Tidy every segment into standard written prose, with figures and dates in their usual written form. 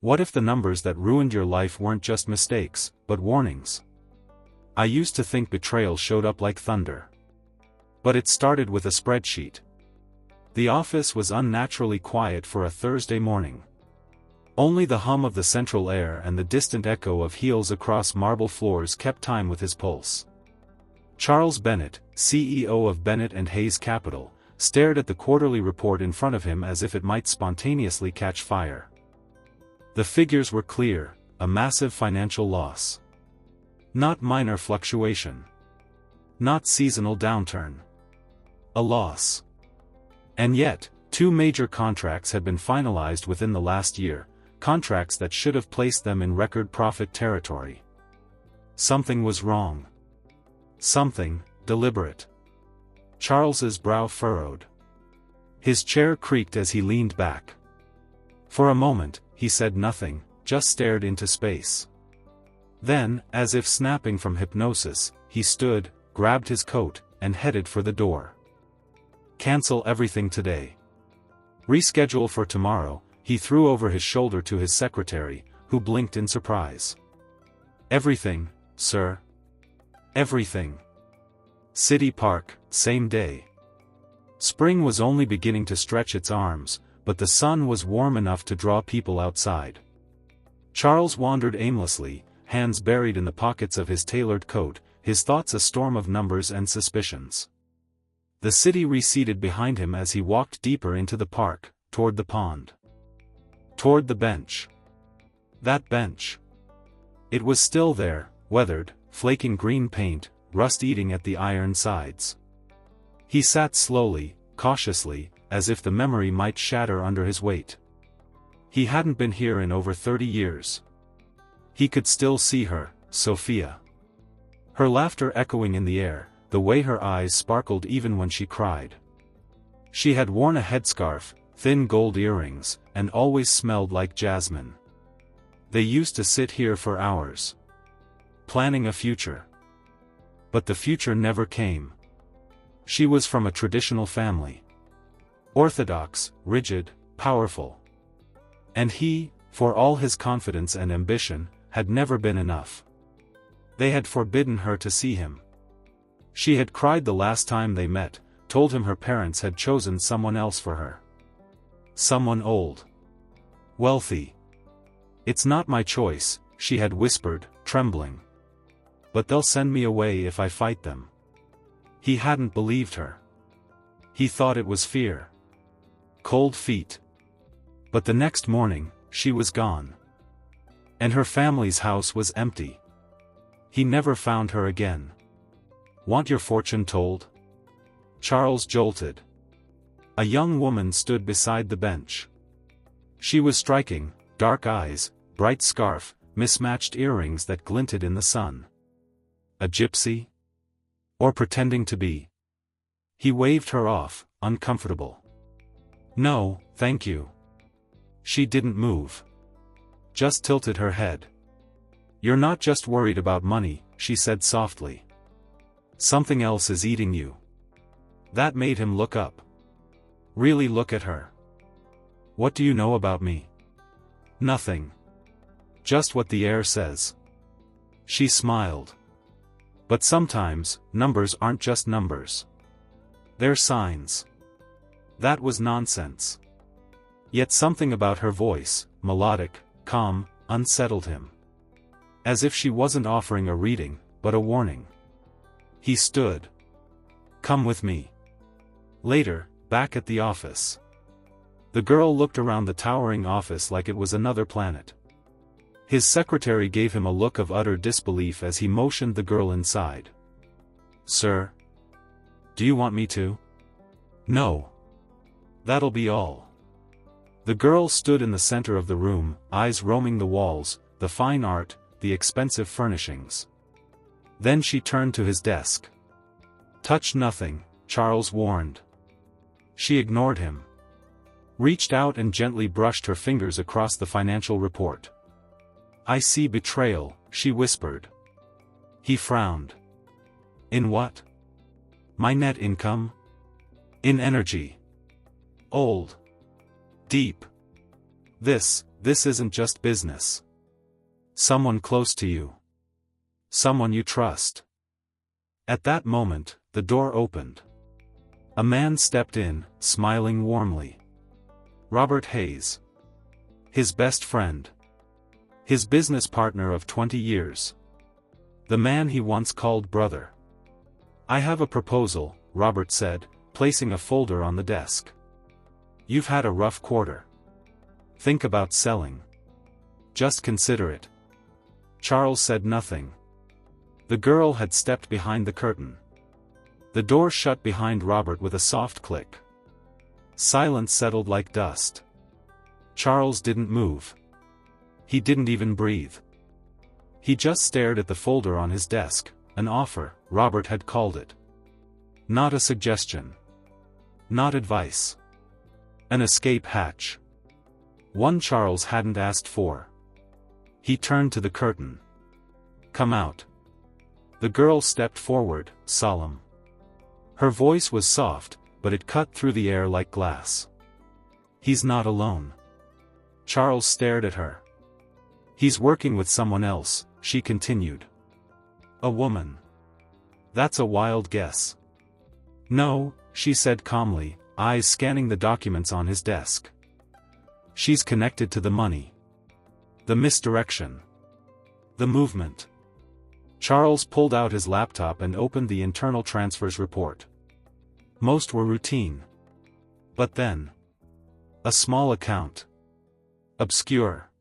What if the numbers that ruined your life weren't just mistakes, but warnings? I used to think betrayal showed up like thunder. But it started with a spreadsheet. The office was unnaturally quiet for a Thursday morning. Only the hum of the central air and the distant echo of heels across marble floors kept time with his pulse. Charles Bennett, CEO of Bennett & Hayes Capital, stared at the quarterly report in front of him as if it might spontaneously catch fire. The figures were clear: a massive financial loss. Not minor fluctuation. Not seasonal downturn. A loss. And yet, 2 major contracts had been finalized within the last year, contracts that should have placed them in record profit territory. Something was wrong. Something deliberate. Charles's brow furrowed. His chair creaked as he leaned back. For a moment, he said nothing, just stared into space. Then, as if snapping from hypnosis, he stood, grabbed his coat, and headed for the door. Cancel everything today. Reschedule for tomorrow, he threw over his shoulder to his secretary, who blinked in surprise. Everything, sir. Everything. City Park, same day. Spring was only beginning to stretch its arms, but the sun was warm enough to draw people outside. Charles wandered aimlessly, hands buried in the pockets of his tailored coat, his thoughts a storm of numbers and suspicions. The city receded behind him as he walked deeper into the park, toward the pond. Toward the bench. That bench. It was still there, weathered, flaking green paint, rust eating at the iron sides. He sat slowly, cautiously, as if the memory might shatter under his weight. He hadn't been here in over 30 years. He could still see her, Sophia. Her laughter echoing in the air, the way her eyes sparkled even when she cried. She had worn a headscarf, thin gold earrings, and always smelled like jasmine. They used to sit here for hours, planning a future. But the future never came. She was from a traditional family. Orthodox, rigid, powerful. And he, for all his confidence and ambition, had never been enough. They had forbidden her to see him. She had cried the last time they met, told him her parents had chosen someone else for her. Someone old. Wealthy. It's not my choice, she had whispered, trembling. But they'll send me away if I fight them. He hadn't believed her. He thought it was fear. Cold feet. But the next morning, she was gone. And her family's house was empty. He never found her again. Want your fortune told? Charles jolted. A young woman stood beside the bench. She was striking, dark eyes, bright scarf, mismatched earrings that glinted in the sun. A gypsy? Or pretending to be? He waved her off, uncomfortable. No, thank you. She didn't move. Just tilted her head. You're not just worried about money, she said softly. Something else is eating you. That made him look up. Really look at her. What do you know about me? Nothing. Just what the air says. She smiled. But sometimes, numbers aren't just numbers. They're signs. That was nonsense. Yet something about her voice, melodic, calm, unsettled him. As if she wasn't offering a reading, but a warning. He stood. Come with me. Later, back at the office. The girl looked around the towering office like it was another planet. His secretary gave him a look of utter disbelief as he motioned the girl inside. Sir? Do you want me to? No. That'll be all. The girl stood in the center of the room, eyes roaming the walls, the fine art, the expensive furnishings. Then she turned to his desk. Touch nothing, Charles warned. She ignored him. Reached out and gently brushed her fingers across the financial report. I see betrayal, she whispered. He frowned. In what? My net income? In energy. Old. Deep. This This isn't just business. Someone close to you. Someone you trust. At that moment, the door opened. A man stepped in, smiling warmly. Robert Hayes. His best friend. His business partner of 20 years. The man he once called brother. "I have a proposal," Robert said, placing a folder on the desk. "You've had a rough quarter. Think about selling. Just consider it." Charles said nothing. The girl had stepped behind the curtain. The door shut behind Robert with a soft click. Silence settled like dust. Charles didn't move. He didn't even breathe. He just stared at the folder on his desk, an offer, Robert had called it. Not a suggestion. Not advice. An escape hatch. One Charles hadn't asked for. He turned to the curtain. "Come out." The girl stepped forward, solemn. Her voice was soft, but it cut through the air like glass. "He's not alone." Charles stared at her. "He's working with someone else," she continued. "A woman." "That's a wild guess." "No," she said calmly, eyes scanning the documents on his desk. "She's connected to the money. The misdirection. The movement." Charles pulled out his laptop and opened the internal transfers report. Most were routine. But then. A small account. Obscure.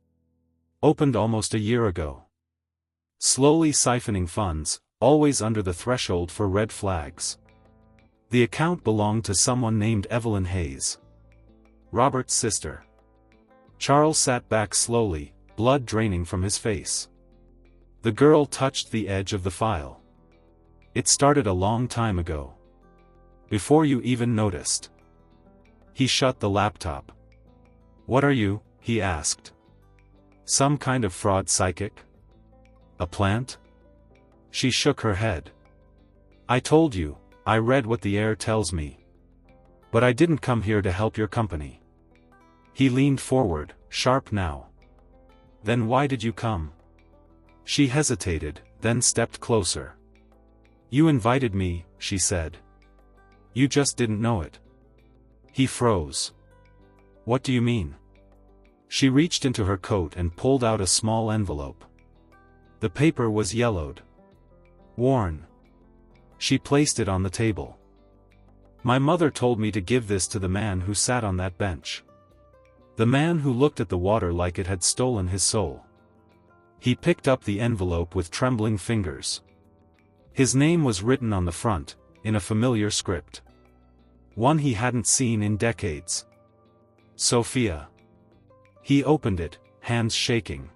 Opened almost a year ago. Slowly siphoning funds, always under the threshold for red flags. The account belonged to someone named Evelyn Hayes. Robert's sister. Charles sat back slowly, blood draining from his face. The girl touched the edge of the file. "It started a long time ago. Before you even noticed." He shut the laptop. "What are you?" he asked. "Some kind of fraud psychic? A plant?" She shook her head. "I told you, I read what the air tells me. But I didn't come here to help your company." He leaned forward, sharp now. "Then why did you come?" She hesitated, then stepped closer. "You invited me," she said. "You just didn't know it." He froze. "What do you mean?" She reached into her coat and pulled out a small envelope. The paper was yellowed. Worn. She placed it on the table. "My mother told me to give this to the man who sat on that bench. The man who looked at the water like it had stolen his soul." He picked up the envelope with trembling fingers. His name was written on the front, in a familiar script. One he hadn't seen in decades. Sophia. He opened it, hands shaking.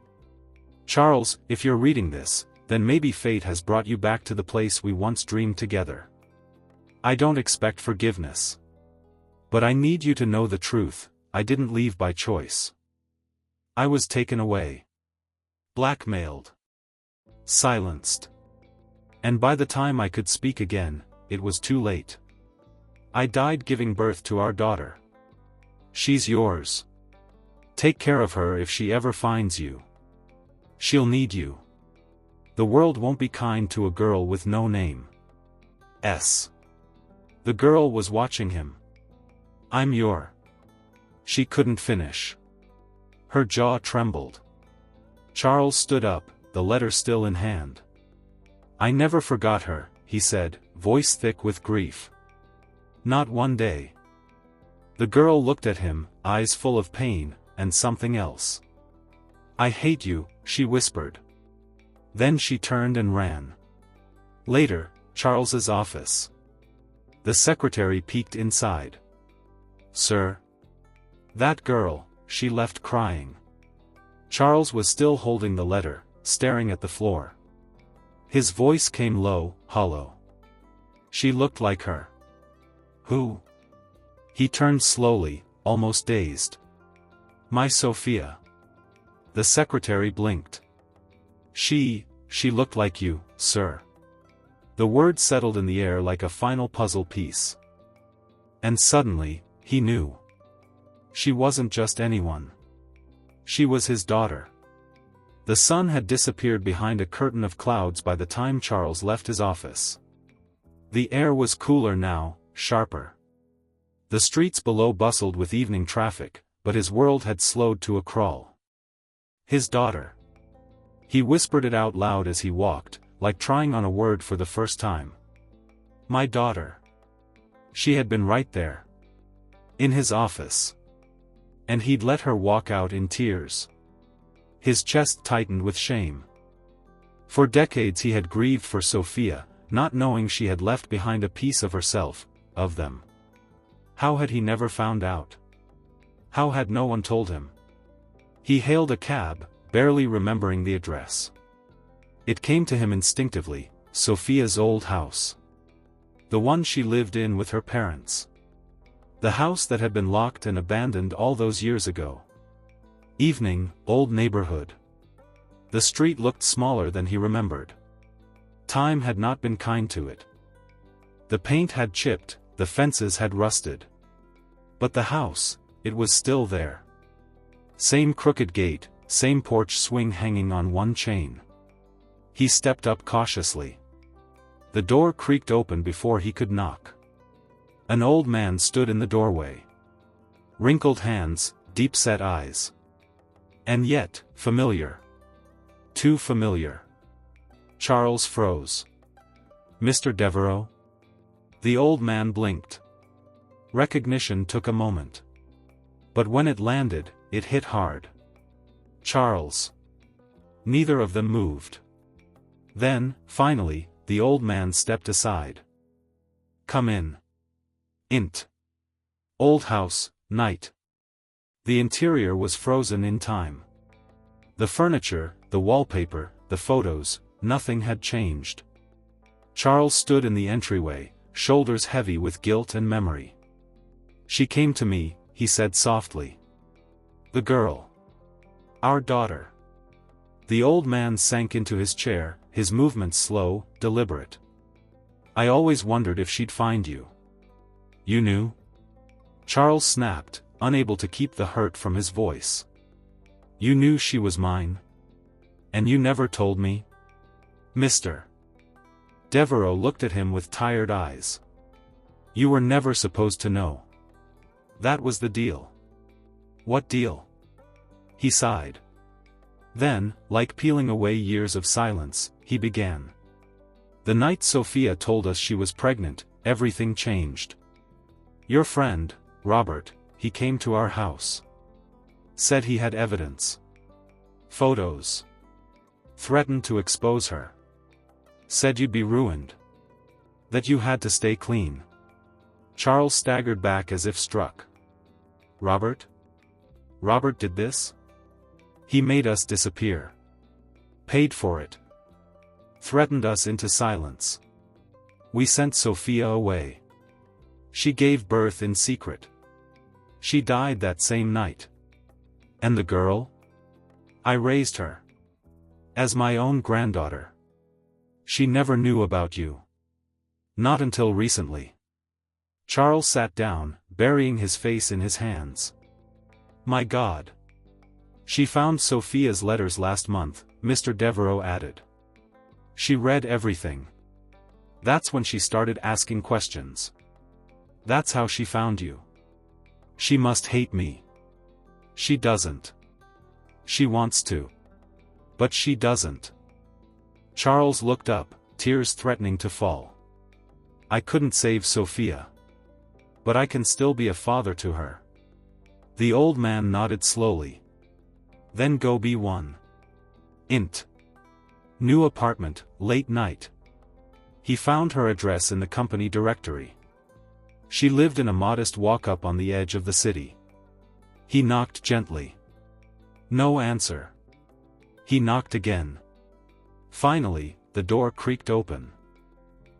"Charles, if you're reading this, then maybe fate has brought you back to the place we once dreamed together. I don't expect forgiveness. But I need you to know the truth, I didn't leave by choice. I was taken away. Blackmailed. Silenced. And by the time I could speak again, it was too late. I died giving birth to our daughter. She's yours. Take care of her if she ever finds you. She'll need you. The world won't be kind to a girl with no name. S." The girl was watching him. "I'm your..." She couldn't finish. Her jaw trembled. Charles stood up, the letter still in hand. "I never forgot her," he said, voice thick with grief. "Not one day." The girl looked at him, eyes full of pain, and something else. "I hate you," she whispered. Then she turned and ran. Later, Charles's office. The secretary peeked inside. "Sir?" "That girl," she left crying. Charles was still holding the letter, staring at the floor. His voice came low, hollow. "She looked like her." "Who?" He turned slowly, almost dazed. "My Sophia." The secretary blinked. She looked like you, sir." The word settled in the air like a final puzzle piece. And suddenly, he knew. She wasn't just anyone. She was his daughter. The sun had disappeared behind a curtain of clouds by the time Charles left his office. The air was cooler now, sharper. The streets below bustled with evening traffic, but his world had slowed to a crawl. His daughter. He whispered it out loud as he walked, like trying on a word for the first time. My daughter. She had been right there. In his office. And he'd let her walk out in tears. His chest tightened with shame. For decades he had grieved for Sophia, not knowing she had left behind a piece of herself, of them. How had he never found out? How had no one told him? He hailed a cab, barely remembering the address. It came to him instinctively, Sophia's old house. The one she lived in with her parents. The house that had been locked and abandoned all those years ago. Evening, old neighborhood. The street looked smaller than he remembered. Time had not been kind to it. The paint had chipped, the fences had rusted. But the house, it was still there. Same crooked gate, same porch swing hanging on one chain. He stepped up cautiously. The door creaked open before he could knock. An old man stood in the doorway. Wrinkled hands, deep-set eyes. And yet, familiar. Too familiar. Charles froze. Mr. Devereux? The old man blinked. Recognition took a moment. But when it landed, it hit hard. Charles. Neither of them moved. Then, finally, the old man stepped aside. Come in. Int. Old house, night. The interior was frozen in time. The furniture, the wallpaper, the photos, nothing had changed. Charles stood in the entryway, shoulders heavy with guilt and memory. She came to me, he said softly. The girl. Our daughter. The old man sank into his chair, his movements slow, deliberate. I always wondered if she'd find you. You knew? Charles snapped, unable to keep the hurt from his voice. You knew she was mine? And you never told me? Mr. Devereux looked at him with tired eyes. You were never supposed to know. That was the deal. What deal? He sighed. Then, like peeling away years of silence, he began. The night Sophia told us she was pregnant, everything changed. Your friend, Robert, he came to our house. Said he had evidence. Photos. Threatened to expose her. Said you'd be ruined. That you had to stay clean. Charles staggered back as if struck. Robert? Robert did this? He made us disappear. Paid for it. Threatened us into silence. We sent Sophia away. She gave birth in secret. She died that same night. And the girl? I raised her. As my own granddaughter. She never knew about you. Not until recently. Charles sat down, burying his face in his hands. My God. She found Sophia's letters last month, Mr. Devereux added. She read everything. That's when she started asking questions. That's how she found you. She must hate me. She doesn't. She wants to. But she doesn't. Charles looked up, tears threatening to fall. I couldn't save Sophia. But I can still be a father to her. The old man nodded slowly. Then go be one. Int. New apartment, late night. He found her address in the company directory. She lived in a modest walk-up on the edge of the city. He knocked gently. No answer. He knocked again. Finally, the door creaked open.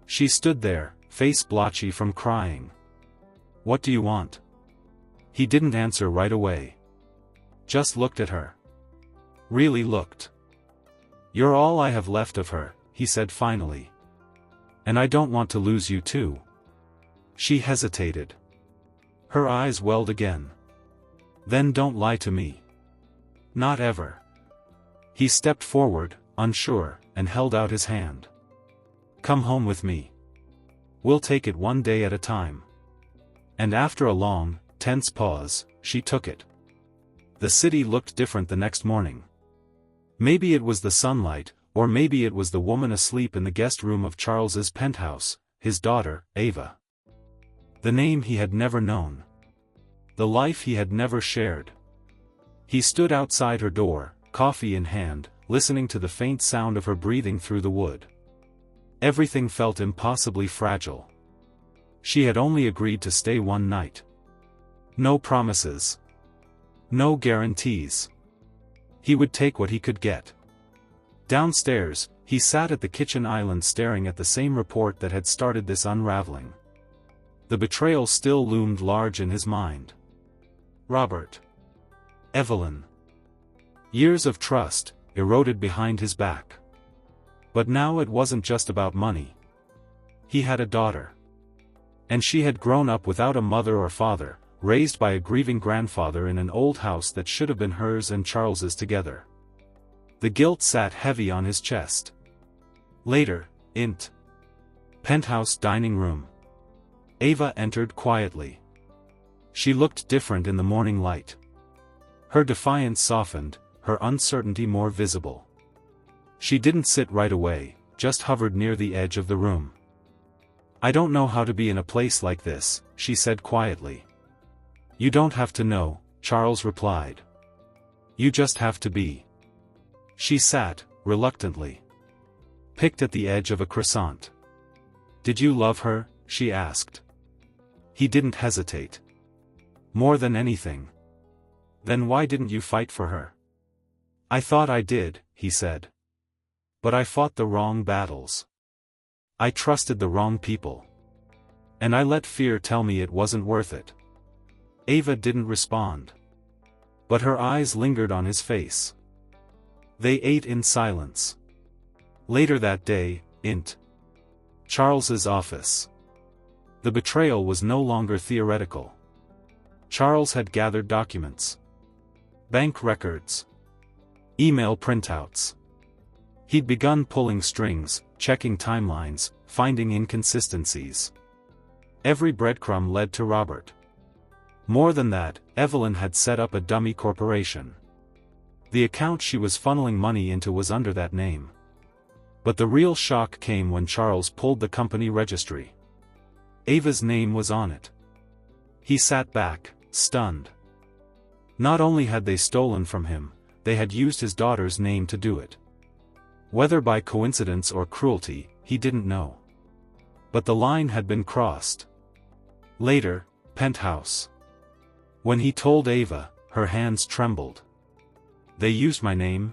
She stood there, face blotchy from crying. What do you want? He didn't answer right away. Just looked at her. Really looked. You're all I have left of her, he said finally. And I don't want to lose you too. She hesitated. Her eyes welled again. Then don't lie to me. Not ever. He stepped forward, unsure, and held out his hand. Come home with me. We'll take it one day at a time. And after a long, tense pause, she took it. The city looked different the next morning. Maybe it was the sunlight, or maybe it was the woman asleep in the guest room of Charles's penthouse, his daughter, Ava. The name he had never known. The life he had never shared. He stood outside her door, coffee in hand, listening to the faint sound of her breathing through the wood. Everything felt impossibly fragile. She had only agreed to stay one night. No promises. No guarantees. He would take what he could get. Downstairs, he sat at the kitchen island staring at the same report that had started this unraveling. The betrayal still loomed large in his mind. Robert. Evelyn. Years of trust, eroded behind his back. But now it wasn't just about money. He had a daughter. And she had grown up without a mother or father, raised by a grieving grandfather in an old house that should have been hers and Charles's together. The guilt sat heavy on his chest. Later, int. Penthouse dining room. Ava entered quietly. She looked different in the morning light. Her defiance softened, her uncertainty more visible. She didn't sit right away, just hovered near the edge of the room. I don't know how to be in a place like this, she said quietly. You don't have to know, Charles replied. You just have to be. She sat, reluctantly. Picked at the edge of a croissant. Did you love her? She asked. He didn't hesitate. More than anything. Then why didn't you fight for her? I thought I did, he said. But I fought the wrong battles. I trusted the wrong people. And I let fear tell me it wasn't worth it. Ava didn't respond. But her eyes lingered on his face. They ate in silence. Later that day, int. Charles's office. The betrayal was no longer theoretical. Charles had gathered documents. Bank records. Email printouts. He'd begun pulling strings, checking timelines, finding inconsistencies. Every breadcrumb led to Robert. More than that, Evelyn had set up a dummy corporation. The account she was funneling money into was under that name. But the real shock came when Charles pulled the company registry. Ava's name was on it. He sat back, stunned. Not only had they stolen from him, they had used his daughter's name to do it. Whether by coincidence or cruelty, he didn't know. But the line had been crossed. Later, penthouse. When he told Ava, her hands trembled. They used my name?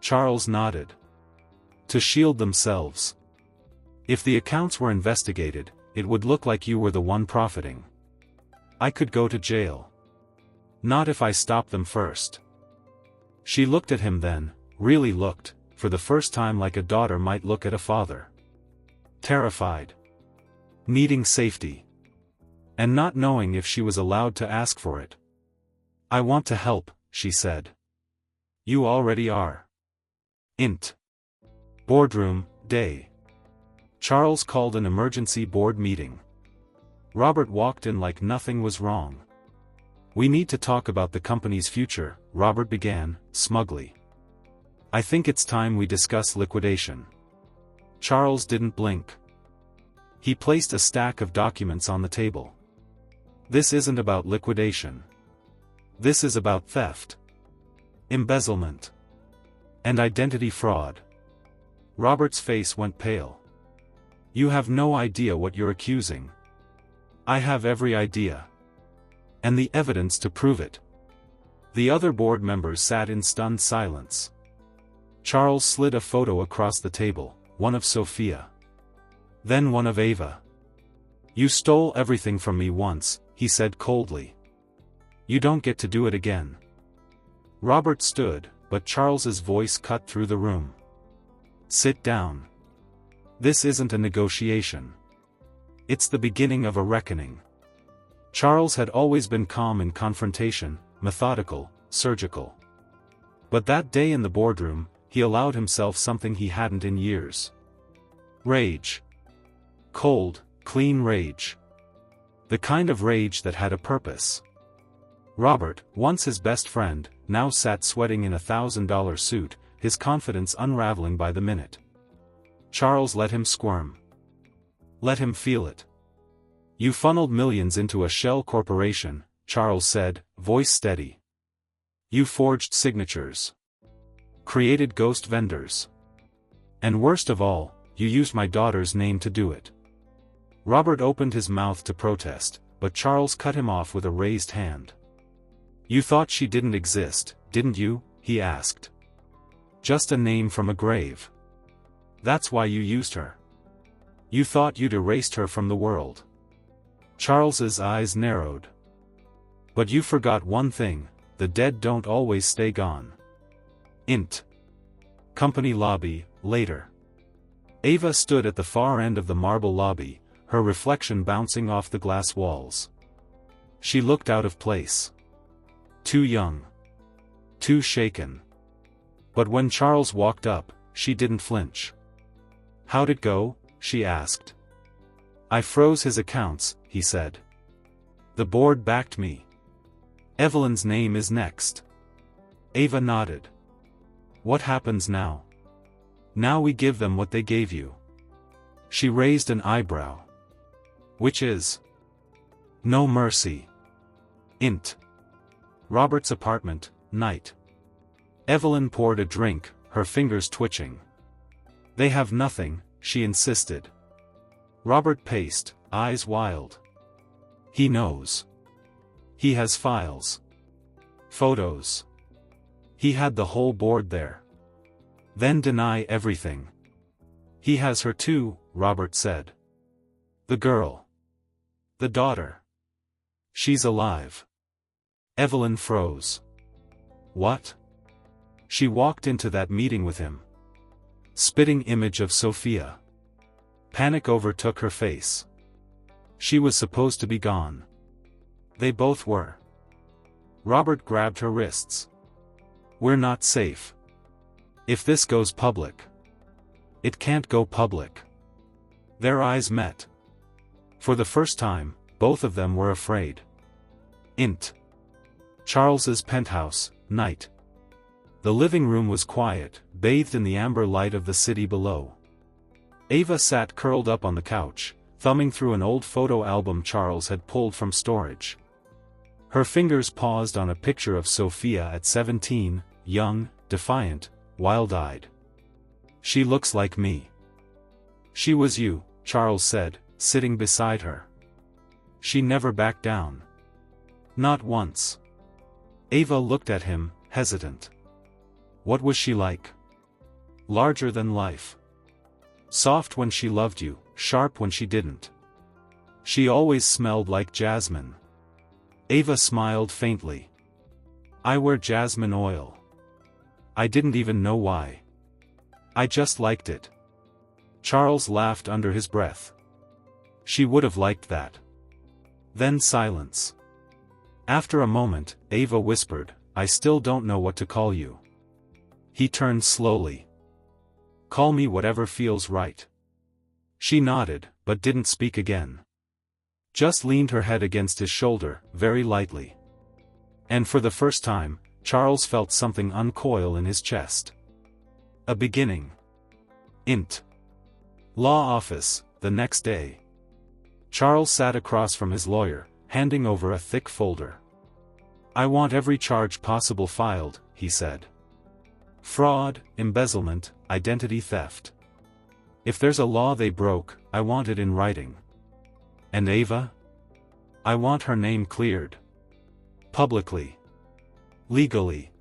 Charles nodded. To shield themselves. If the accounts were investigated, it would look like you were the one profiting. I could go to jail. Not if I stopped them first. She looked at him then, really looked, for the first time like a daughter might look at a father. Terrified. Needing safety. And not knowing if she was allowed to ask for it. I want to help, she said. You already are. Int. Boardroom, day. Charles called an emergency board meeting. Robert walked in like nothing was wrong. We need to talk about the company's future, Robert began, smugly. I think it's time we discuss liquidation. Charles didn't blink. He placed a stack of documents on the table. This isn't about liquidation. This is about theft. Embezzlement. And identity fraud. Robert's face went pale. You have no idea what you're accusing. I have every idea. And the evidence to prove it. The other board members sat in stunned silence. Charles slid a photo across the table, one of Sophia. Then one of Ava. You stole everything from me once, he said coldly. You don't get to do it again. Robert stood, but Charles's voice cut through the room. Sit down. This isn't a negotiation. It's the beginning of a reckoning. Charles had always been calm in confrontation, methodical, surgical. But that day in the boardroom, he allowed himself something he hadn't in years. Rage. Cold, clean rage. The kind of rage that had a purpose. Robert, once his best friend, now sat sweating in a $1,000 suit, his confidence unraveling by the minute. Charles let him squirm. Let him feel it. You funneled millions into a shell corporation, Charles said, voice steady. You forged signatures. Created ghost vendors. And worst of all, you used my daughter's name to do it. Robert opened his mouth to protest, but Charles cut him off with a raised hand. You thought she didn't exist, didn't you? He asked. Just a name from a grave. That's why you used her. You thought you'd erased her from the world. Charles's eyes narrowed. But you forgot one thing, the dead don't always stay gone. Int. Company lobby, later. Ava stood at the far end of the marble lobby, her reflection bouncing off the glass walls. She looked out of place. Too young. Too shaken. But when Charles walked up, she didn't flinch. How'd it go? She asked. I froze his accounts, he said. The board backed me. Evelyn's name is next. Ava nodded. What happens now? Now we give them what they gave you. She raised an eyebrow. Which is? No mercy. Int. Robert's apartment, night. Evelyn poured a drink, her fingers twitching. They have nothing, she insisted. Robert paced, eyes wild. He knows. He has files. Photos. He had the whole board there. Then deny everything. He has her too, Robert said. The girl. The daughter. She's alive. Evelyn froze. What? She walked into that meeting with him. Spitting image of Sophia. Panic overtook her face. She was supposed to be gone. They both were. Robert grabbed her wrists. We're not safe. If this goes public. It can't go public. Their eyes met. For the first time, both of them were afraid. Int. Charles's penthouse, night. The living room was quiet, bathed in the amber light of the city below. Ava sat curled up on the couch, thumbing through an old photo album Charles had pulled from storage. Her fingers paused on a picture of Sophia at 17, young, defiant, wild-eyed. She looks like me. She was you, Charles said, sitting beside her. She never backed down. Not once. Ava looked at him, hesitant. What was she like? Larger than life. Soft when she loved you, sharp when she didn't. She always smelled like jasmine. Ava smiled faintly. I wear jasmine oil. I didn't even know why. I just liked it. Charles laughed under his breath. She would have liked that. Then silence. After a moment, Ava whispered, I still don't know what to call you. He turned slowly. Call me whatever feels right. She nodded, but didn't speak again. Just leaned her head against his shoulder, very lightly. And for the first time, Charles felt something uncoil in his chest. A beginning. Int. Law office, the next day. Charles sat across from his lawyer, handing over a thick folder. I want every charge possible filed, he said. Fraud, embezzlement, identity theft. If there's a law they broke, I want it in writing. And Ava? I want her name cleared. Publicly. Legally.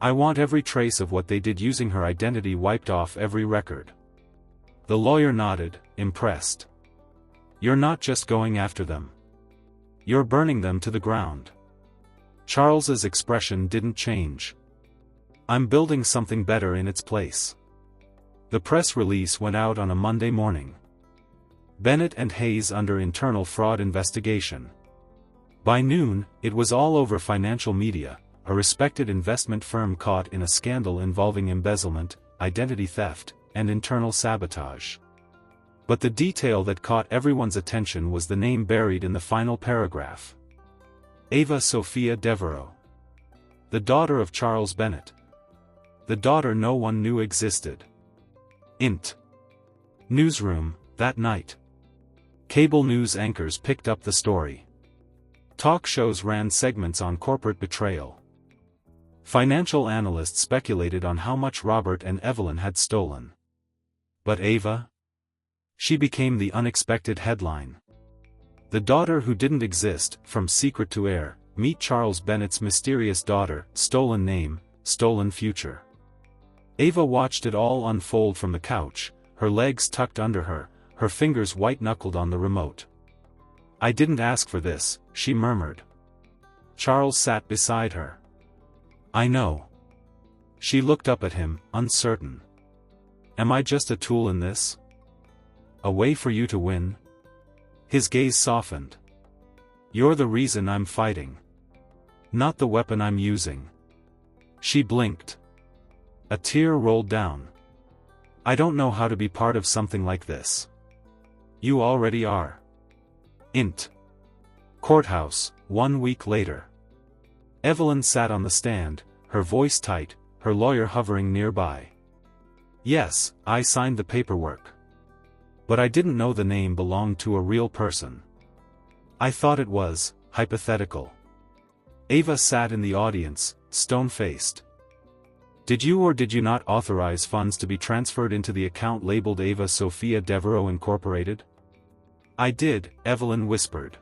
I want every trace of what they did using her identity wiped off every record. The lawyer nodded, impressed. You're not just going after them. You're burning them to the ground. Charles's expression didn't change. I'm building something better in its place. The press release went out on a Monday morning. Bennett and Hayes under internal fraud investigation. By noon, it was all over financial media, a respected investment firm caught in a scandal involving embezzlement, identity theft, and internal sabotage. But the detail that caught everyone's attention was the name buried in the final paragraph. Ava Sophia Devereaux. The daughter of Charles Bennett. The daughter no one knew existed. Int. Newsroom, that night. Cable news anchors picked up the story. Talk shows ran segments on corporate betrayal. Financial analysts speculated on how much Robert and Evelyn had stolen. But Ava? She became the unexpected headline. The daughter who didn't exist, from secret to heir, meet Charles Bennett's mysterious daughter, stolen name, stolen future. Ava watched it all unfold from the couch, her legs tucked under her, her fingers white-knuckled on the remote. "I didn't ask for this," she murmured. Charles sat beside her. "I know." She looked up at him, uncertain. "Am I just a tool in this? A way for you to win?" His gaze softened. "You're the reason I'm fighting. Not the weapon I'm using." She blinked. A tear rolled down. "I don't know how to be part of something like this." "You already are." Int. Courthouse, 1 week later. Evelyn sat on the stand, her voice tight, her lawyer hovering nearby. "Yes, I signed the paperwork. But I didn't know the name belonged to a real person. I thought it was hypothetical." Ava sat in the audience, stone-faced. "Did you or did you not authorize funds to be transferred into the account labeled Ava Sophia Devereaux Incorporated?" "I did," Evelyn whispered.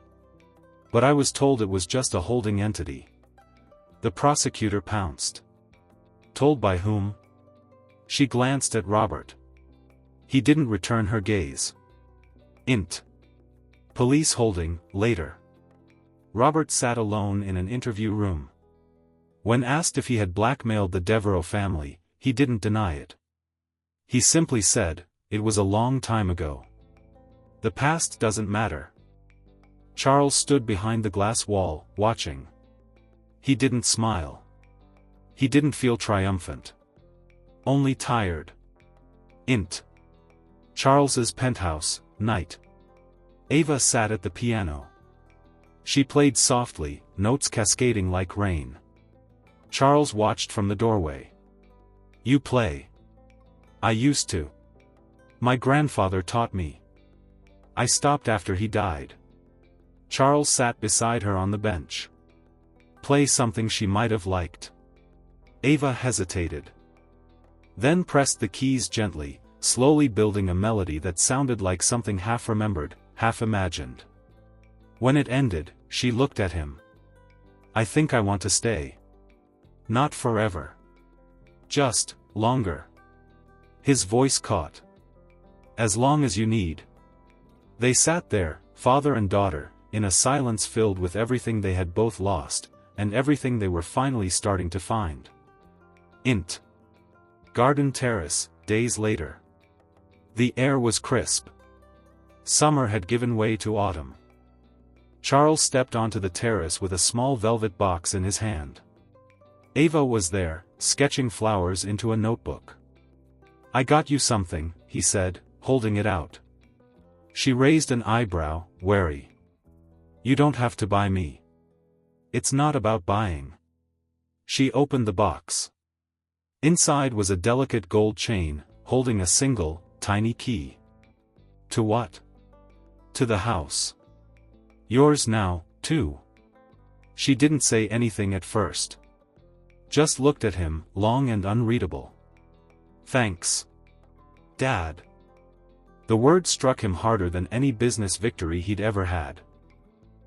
"But I was told it was just a holding entity." The prosecutor pounced. "Told by whom?" She glanced at Robert. He didn't return her gaze. Int. Police holding, later. Robert sat alone in an interview room. When asked if he had blackmailed the Devereaux family, he didn't deny it. He simply said, "It was a long time ago. The past doesn't matter." Charles stood behind the glass wall, watching. He didn't smile. He didn't feel triumphant. Only tired. Int. Charles's penthouse, night. Ava sat at the piano. She played softly, notes cascading like rain. Charles watched from the doorway. "You play?" "I used to. My grandfather taught me. I stopped after he died." Charles sat beside her on the bench. "Play something she might have liked." Ava hesitated. Then pressed the keys gently, slowly building a melody that sounded like something half-remembered, half-imagined. When it ended, she looked at him. "I think I want to stay. Not forever. Just, longer." His voice caught. "As long as you need." They sat there, father and daughter, in a silence filled with everything they had both lost, and everything they were finally starting to find. Int. Garden Terrace, days later. The air was crisp. Summer had given way to autumn. Charles stepped onto the terrace with a small velvet box in his hand. Ava was there, sketching flowers into a notebook. "I got you something," he said, holding it out. She raised an eyebrow, wary. "You don't have to buy me." "It's not about buying." She opened the box. Inside was a delicate gold chain, holding a single, tiny key. "To what?" "To the house. Yours now, too." She didn't say anything at first. Just looked at him, long and unreadable. "Thanks, Dad." The word struck him harder than any business victory he'd ever had.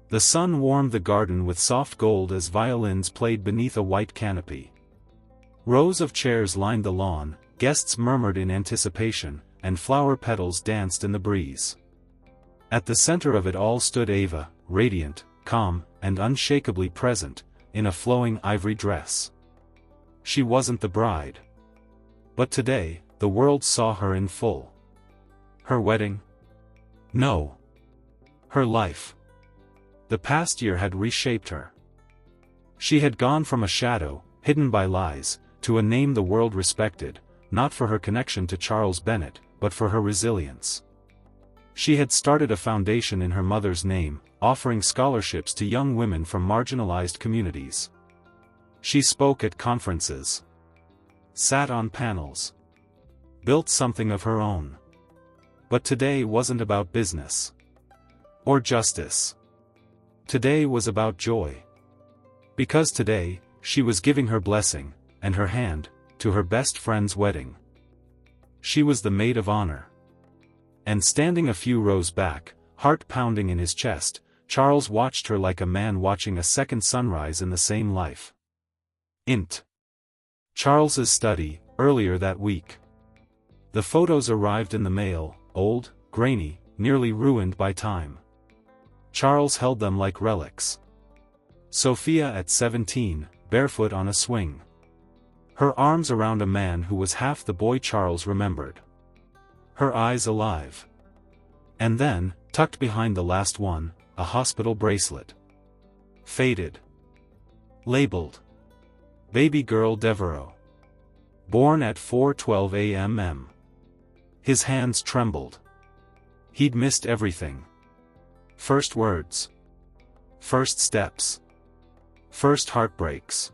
The sun warmed the garden with soft gold as violins played beneath a white canopy. Rows of chairs lined the lawn, guests murmured in anticipation, and flower petals danced in the breeze. At the center of it all stood Ava, radiant, calm, and unshakably present, in a flowing ivory dress. She wasn't the bride. But today, the world saw her in full. Her wedding? No. Her life. The past year had reshaped her. She had gone from a shadow, hidden by lies, to a name the world respected, not for her connection to Charles Bennet, but for her resilience. She had started a foundation in her mother's name, offering scholarships to young women from marginalized communities. She spoke at conferences, sat on panels, built something of her own. But today wasn't about business or justice. Today was about joy. Because today, she was giving her blessing, and her hand, to her best friend's wedding. She was the maid of honor. And standing a few rows back, heart pounding in his chest, Charles watched her like a man watching a second sunrise in the same life. Int. Charles's study, earlier that week. The photos arrived in the mail, old, grainy, nearly ruined by time. Charles held them like relics. Sophia at 17, barefoot on a swing. Her arms around a man who was half the boy Charles remembered. Her eyes alive. And then, tucked behind the last one, a hospital bracelet. Faded. Labeled. Baby girl Devereaux. Born at 4:12 a.m. His hands trembled. He'd missed everything. First words. First steps. First heartbreaks.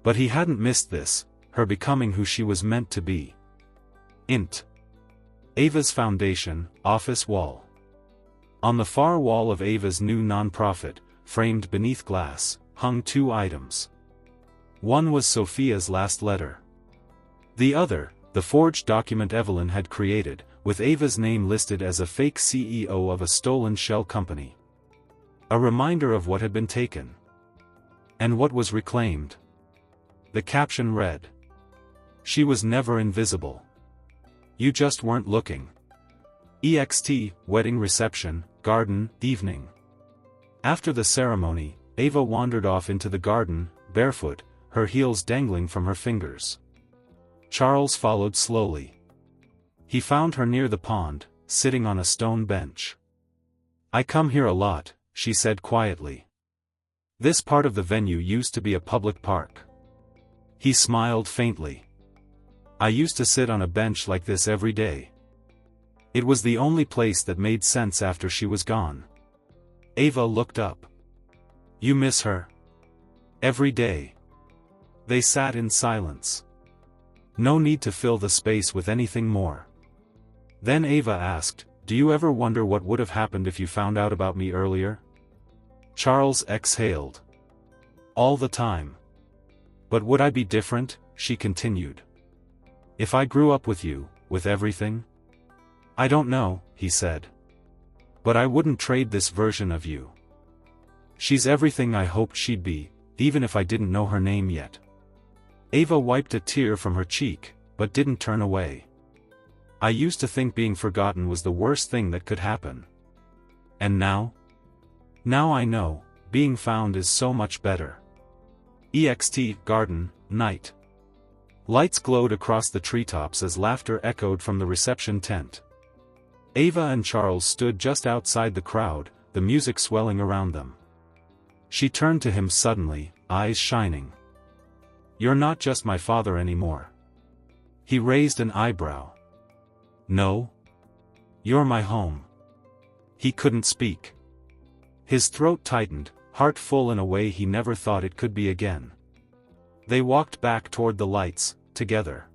But he hadn't missed this, her becoming who she was meant to be. Int. Ava's foundation, office wall. On the far wall of Ava's new nonprofit, framed beneath glass, hung two items. One was Sophia's last letter. The other, the forged document Evelyn had created, with Ava's name listed as a fake CEO of a stolen shell company. A reminder of what had been taken. And what was reclaimed. The caption read. She was never invisible. You just weren't looking. EXT, wedding reception, garden, evening. After the ceremony, Ava wandered off into the garden, barefoot, her heels dangling from her fingers. Charles followed slowly. He found her near the pond, sitting on a stone bench. I come here a lot, she said quietly. This part of the venue used to be a public park. He smiled faintly. I used to sit on a bench like this every day. It was the only place that made sense after she was gone. Ava looked up. You miss her? Every day. They sat in silence. No need to fill the space with anything more. Then Ava asked, do you ever wonder what would have happened if you found out about me earlier? Charles exhaled. All the time. But would I be different? She continued. If I grew up with you, with everything? I don't know, he said. But I wouldn't trade this version of you. She's everything I hoped she'd be, even if I didn't know her name yet. Ava wiped a tear from her cheek, but didn't turn away. I used to think being forgotten was the worst thing that could happen. And now? Now I know, being found is so much better. EXT, garden, night. Lights glowed across the treetops as laughter echoed from the reception tent. Ava and Charles stood just outside the crowd, the music swelling around them. She turned to him suddenly, eyes shining. You're not just my father anymore. He raised an eyebrow. No? You're my home. He couldn't speak. His throat tightened, heart full in a way he never thought it could be again. They walked back toward the lights, together.